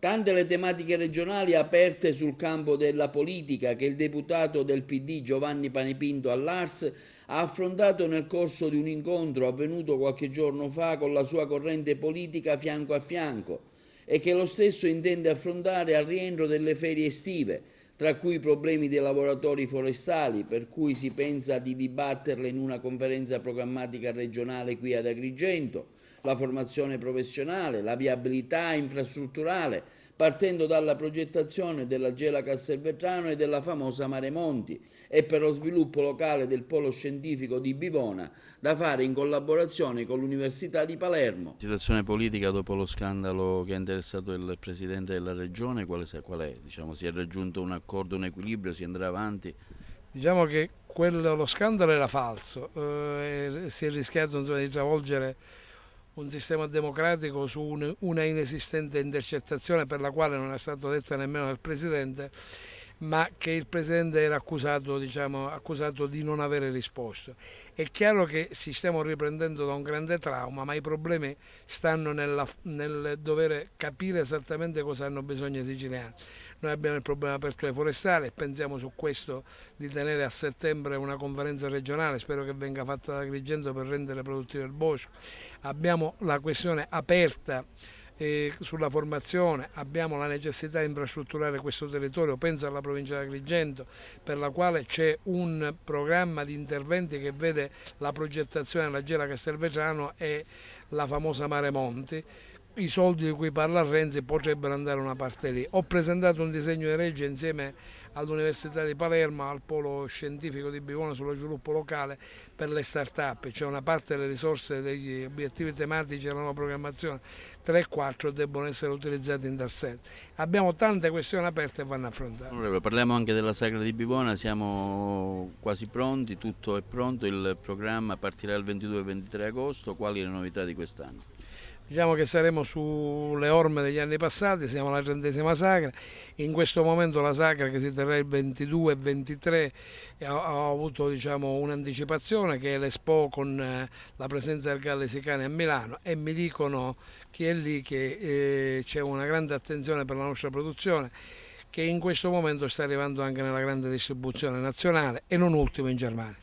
Tante le tematiche regionali aperte sul campo della politica che il deputato del PD Giovanni Panepinto all'Ars ha affrontato nel corso di un incontro avvenuto qualche giorno fa con la sua corrente politica fianco a fianco e che lo stesso intende affrontare al rientro delle ferie estive, tra cui i problemi dei lavoratori forestali, per cui si pensa di dibatterle in una conferenza programmatica regionale qui ad Agrigento, la formazione professionale, la viabilità infrastrutturale, partendo dalla progettazione della Gela Castelvetrano e della famosa Mare Monti, e per lo sviluppo locale del polo scientifico di Bivona, da fare in collaborazione con l'Università di Palermo. Situazione politica dopo lo scandalo che ha interessato il Presidente della Regione, qual è? Diciamo, si è raggiunto un accordo, un equilibrio, si andrà avanti? Diciamo che lo scandalo era falso, si è rischiato insomma, di travolgere un sistema democratico su una inesistente intercettazione per la quale non è stato detto nemmeno dal Presidente, ma che il Presidente era accusato di non avere risposto. È chiaro che ci stiamo riprendendo da un grande trauma, ma i problemi stanno nel dover capire esattamente cosa hanno bisogno i siciliani. Noi abbiamo il problema dell'apertura forestale e pensiamo su questo di tenere a settembre una conferenza regionale, spero che venga fatta da Agrigento per rendere produttivo il bosco. Abbiamo la questione aperta sulla formazione, abbiamo la necessità di infrastrutturare questo territorio, penso alla provincia di Agrigento, per la quale c'è un programma di interventi che vede la progettazione della Gela Castelvetrano e la famosa Mare Monti. I soldi di cui parla Renzi potrebbero andare una parte lì. Ho presentato un disegno di legge insieme all'Università di Palermo, al Polo Scientifico di Bivona sullo sviluppo locale per le start-up, cioè una parte delle risorse degli obiettivi tematici della nuova programmazione 3 e 4 debbono essere utilizzati in tal senso. Abbiamo tante questioni aperte e vanno affrontate. Allora, parliamo anche della Sagra di Bivona, siamo quasi pronti, tutto è pronto, il programma partirà il 22 e 23 agosto, quali le novità di quest'anno? Diciamo che saremo sulle orme degli anni passati, siamo alla 30ª Sagra, in questo momento la Sagra che si terrà il 22 e 23 ha avuto diciamo, un'anticipazione che è l'Expo con la presenza del Galli Sicani a Milano e mi dicono chi è lì che c'è una grande attenzione per la nostra produzione che in questo momento sta arrivando anche nella grande distribuzione nazionale e non ultimo in Germania.